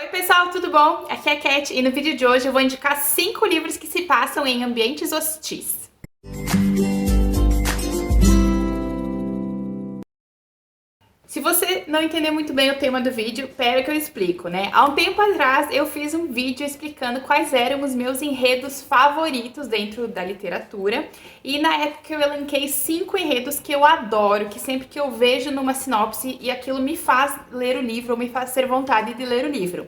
Oi pessoal, tudo bom? Aqui é a Cat e no vídeo de hoje eu vou indicar 5 livros que se passam em ambientes hostis. Se você não entender muito bem o tema do vídeo, pera que eu explico, né? Há um tempo atrás eu fiz um vídeo explicando quais eram os meus enredos favoritos dentro da literatura e na época eu elenquei 5 enredos que eu adoro, que sempre que eu vejo numa sinopse e aquilo me faz ler o livro ou me faz ter vontade de ler o livro.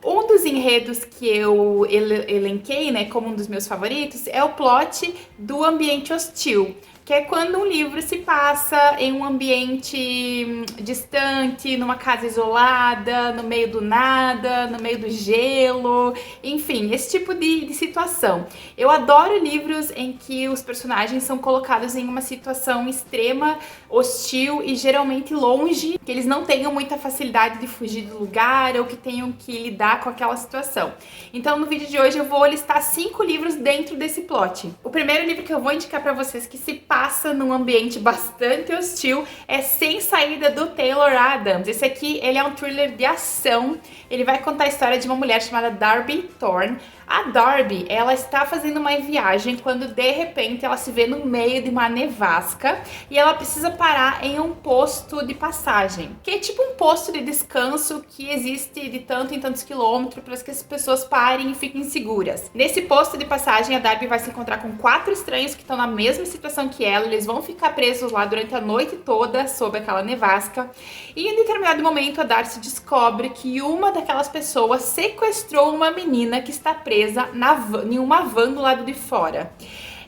Um dos enredos que eu elenquei, né, como um dos meus favoritos, é o plot do ambiente hostil, que é quando um livro se passa em um ambiente distante, numa casa isolada, no meio do nada, no meio do gelo, enfim, esse tipo de situação. Eu adoro livros em que os personagens são colocados em uma situação extrema, hostil e geralmente longe, que eles não tenham muita facilidade de fugir do lugar ou que tenham que lidar com aquela situação. Então no vídeo de hoje eu vou listar 5 livros dentro desse plot. O primeiro livro que eu vou indicar para vocês que se passa num ambiente bastante hostil é Sem Saída, do Taylor Adams. Esse aqui, ele é um thriller de ação. Ele vai contar a história de uma mulher chamada Darby Thorne. A Darby, ela está fazendo uma viagem quando de repente ela se vê no meio de uma nevasca e ela precisa parar em um posto de passagem, que é tipo um posto de descanso que existe de tanto em tantos quilômetros para que as pessoas parem e fiquem seguras. Nesse posto de passagem, a Darby vai se encontrar com 4 estranhos que estão na mesma situação que ela. Eles vão ficar presos lá durante a noite toda sob aquela nevasca e em determinado momento a Darcy descobre que uma daquelas pessoas sequestrou uma menina que está presa em uma van do lado de fora.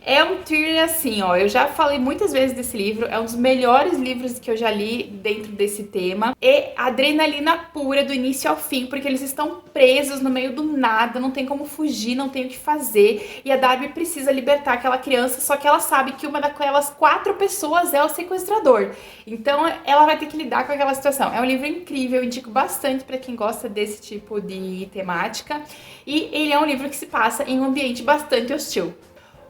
É um thriller assim, ó, eu já falei muitas vezes desse livro, é um dos melhores livros que eu já li dentro desse tema. E adrenalina pura do início ao fim, porque eles estão presos no meio do nada, não tem como fugir, não tem o que fazer. E a Darby precisa libertar aquela criança, só que ela sabe que uma daquelas 4 pessoas é o sequestrador. Então ela vai ter que lidar com aquela situação. É um livro incrível, eu indico bastante para quem gosta desse tipo de temática. E ele é um livro que se passa em um ambiente bastante hostil.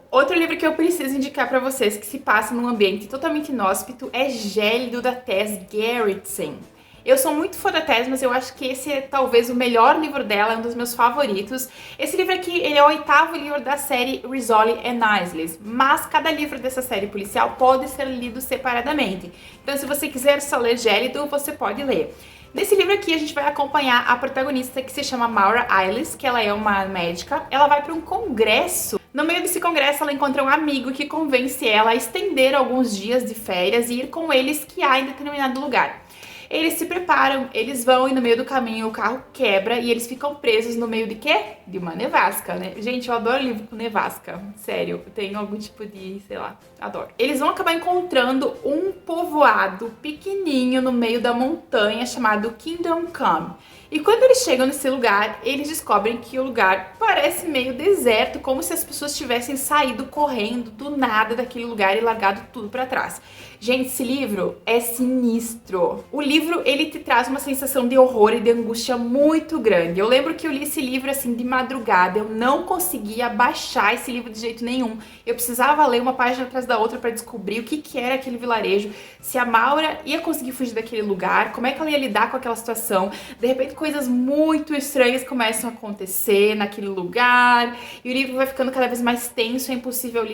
Outro livro que eu preciso indicar para vocês que se passa num ambiente totalmente inóspito é Gélido, da Tess Gerritsen. Eu sou muito fã da Tess, mas eu acho que esse é talvez o melhor livro dela, é um dos meus favoritos. Esse livro aqui, ele é o 8º livro da série Rizzoli and Isles, mas cada livro dessa série policial pode ser lido separadamente. Então se você quiser só ler Gélido, você pode ler. Nesse livro aqui a gente vai acompanhar a protagonista que se chama Maura Ailes, que ela é uma médica. Ela vai para um congresso. No meio desse congresso ela encontra um amigo que convence ela a estender alguns dias de férias e ir com ele esquiar em determinado lugar. Eles se preparam, eles vão e no meio do caminho o carro quebra e eles ficam presos no meio de quê? De uma nevasca, né? Gente, eu adoro livro com nevasca, sério, eu tenho algum tipo de, sei lá, adoro. Eles vão acabar encontrando um povoado pequenininho no meio da montanha chamado Kingdom Come. E quando eles chegam nesse lugar, eles descobrem que o lugar parece meio deserto, como se as pessoas tivessem saído correndo do nada daquele lugar e largado tudo pra trás. Gente, esse livro é sinistro. O livro, ele te traz uma sensação de horror e de angústia muito grande. Eu lembro que eu li esse livro assim de madrugada, eu não conseguia baixar esse livro de jeito nenhum. Eu precisava ler uma página atrás da outra para descobrir o que era aquele vilarejo, se a Maura ia conseguir fugir daquele lugar, como é que ela ia lidar com aquela situação. De repente, coisas muito estranhas começam a acontecer naquele lugar e o livro vai ficando cada vez mais tenso, é impossível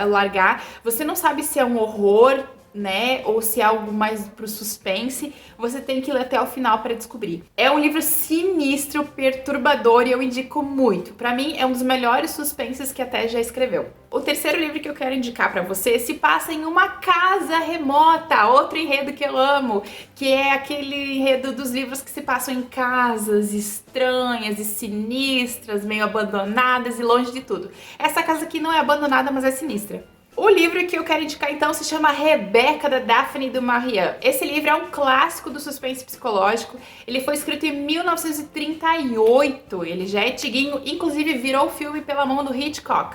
largar. Você não sabe se é um horror, né, ou se é algo mais pro suspense, você tem que ler até o final para descobrir. É um livro sinistro, perturbador e eu indico muito. Para mim é um dos melhores suspenses que até já escreveu. O terceiro livro que eu quero indicar para você se passa em uma casa remota, outro enredo que eu amo, que é aquele enredo dos livros que se passam em casas estranhas e sinistras, meio abandonadas e longe de tudo. Essa casa aqui não é abandonada, mas é sinistra. O livro que eu quero indicar então se chama Rebecca, da Daphne du Maurier. Esse livro é um clássico do suspense psicológico. Ele foi escrito em 1938, ele já é antiguinho, inclusive virou filme pela mão do Hitchcock.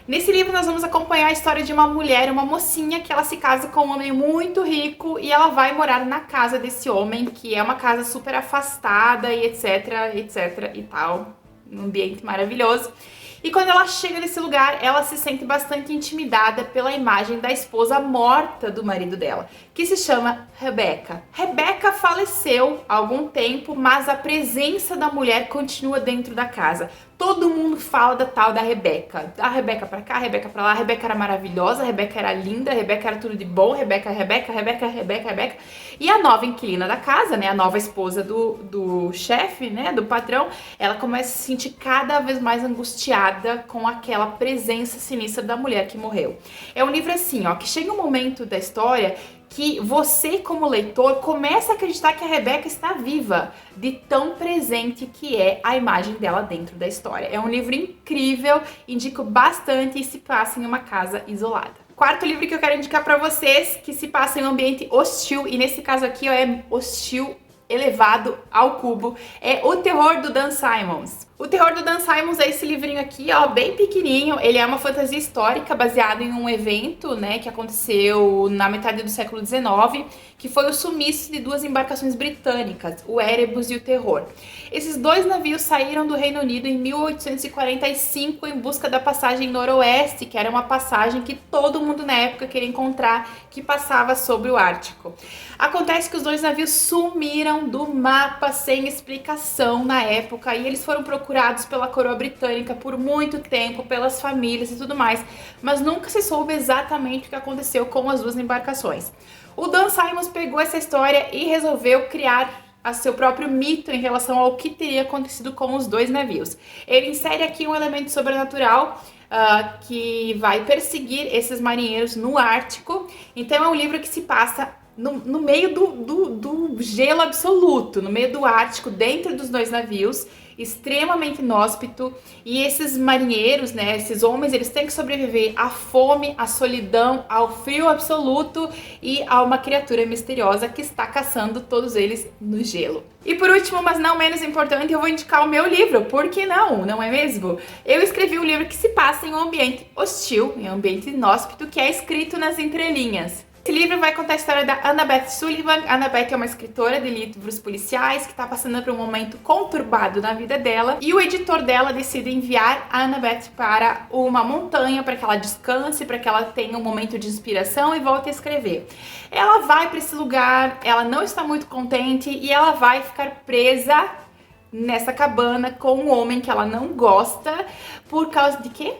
Nesse livro nós vamos acompanhar a história de uma mulher, uma mocinha, que ela se casa com um homem muito rico e ela vai morar na casa desse homem, que é uma casa super afastada e etc, etc e tal, um ambiente maravilhoso. E quando ela chega nesse lugar, ela se sente bastante intimidada pela imagem da esposa morta do marido dela, que se chama Rebecca. Rebecca faleceu há algum tempo, mas a presença da mulher continua dentro da casa. Todo mundo fala da tal da Rebecca. A Rebecca pra cá, a Rebecca pra lá. A Rebecca era maravilhosa, a Rebecca era linda, a Rebecca era tudo de bom. Rebecca. E a nova inquilina da casa, né, a nova esposa do chefe, né, do patrão, ela começa a se sentir cada vez mais angustiada com aquela presença sinistra da mulher que morreu. É um livro assim, ó, que chega um momento da história que você, como leitor, começa a acreditar que a Rebecca está viva, de tão presente que é a imagem dela dentro da história. É um livro incrível, indico bastante e se passa em uma casa isolada. Quarto livro que eu quero indicar para vocês, que se passa em um ambiente hostil, e nesse caso aqui ó, é hostil elevado ao cubo, é O Terror do Dan Simmons. O Terror do Dan Simmons é esse livrinho aqui, ó, bem pequenininho. Ele é uma fantasia histórica baseado em um evento, né, que aconteceu na metade do século XIX, que foi o sumiço de duas embarcações britânicas, o Erebus e o Terror. Esses dois navios saíram do Reino Unido em 1845 em busca da passagem noroeste, que era uma passagem que todo mundo na época queria encontrar, que passava sobre o Ártico. Acontece que os dois navios sumiram do mapa sem explicação na época e eles foram procurados pela coroa britânica por muito tempo, pelas famílias e tudo mais, mas nunca se soube exatamente o que aconteceu com as duas embarcações. O Dan Simmons pegou essa história e resolveu criar a seu próprio mito em relação ao que teria acontecido com os dois navios. Ele insere aqui um elemento sobrenatural que vai perseguir esses marinheiros no Ártico. Então é um livro que se passa no meio do gelo absoluto, no meio do Ártico, dentro dos dois navios, extremamente inóspito, e esses marinheiros, né, esses homens, eles têm que sobreviver à fome, à solidão, ao frio absoluto e a uma criatura misteriosa que está caçando todos eles no gelo. E por último, mas não menos importante, eu vou indicar o meu livro, por que não? Não é mesmo? Eu escrevi um livro que se passa em um ambiente hostil, em um ambiente inóspito, que é escrito nas entrelinhas. Esse livro vai contar a história da Annabeth Sullivan. A Annabeth é uma escritora de livros policiais que está passando por um momento conturbado na vida dela, e o editor dela decide enviar a Annabeth para uma montanha para que ela descanse, para que ela tenha um momento de inspiração e volte a escrever. Ela vai para esse lugar, ela não está muito contente e ela vai ficar presa nessa cabana com um homem que ela não gosta. Por causa de quê?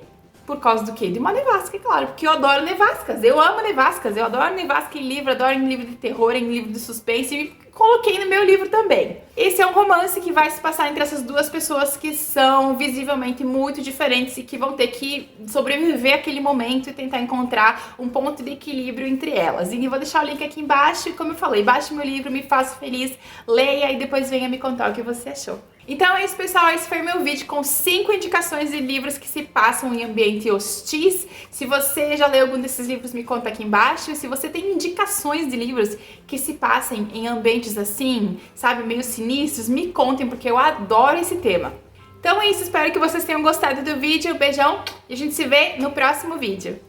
Por causa do quê? De uma nevasca, claro, porque eu adoro nevascas, eu amo nevascas, eu adoro nevasca em livro, adoro em livro de terror, em livro de suspense, e coloquei no meu livro também. Esse é um romance que vai se passar entre essas duas pessoas que são visivelmente muito diferentes e que vão ter que sobreviver àquele momento e tentar encontrar um ponto de equilíbrio entre elas. E eu vou deixar o link aqui embaixo, e como eu falei, baixe meu livro, me faça feliz, leia e depois venha me contar o que você achou. Então é isso, pessoal, esse foi meu vídeo com 5 indicações de livros que se passam em ambiente hostis. Se você já leu algum desses livros, me conta aqui embaixo. E se você tem indicações de livros que se passem em ambientes assim, sabe, meio sinistros, me contem, porque eu adoro esse tema. Então é isso, espero que vocês tenham gostado do vídeo. Beijão e a gente se vê no próximo vídeo.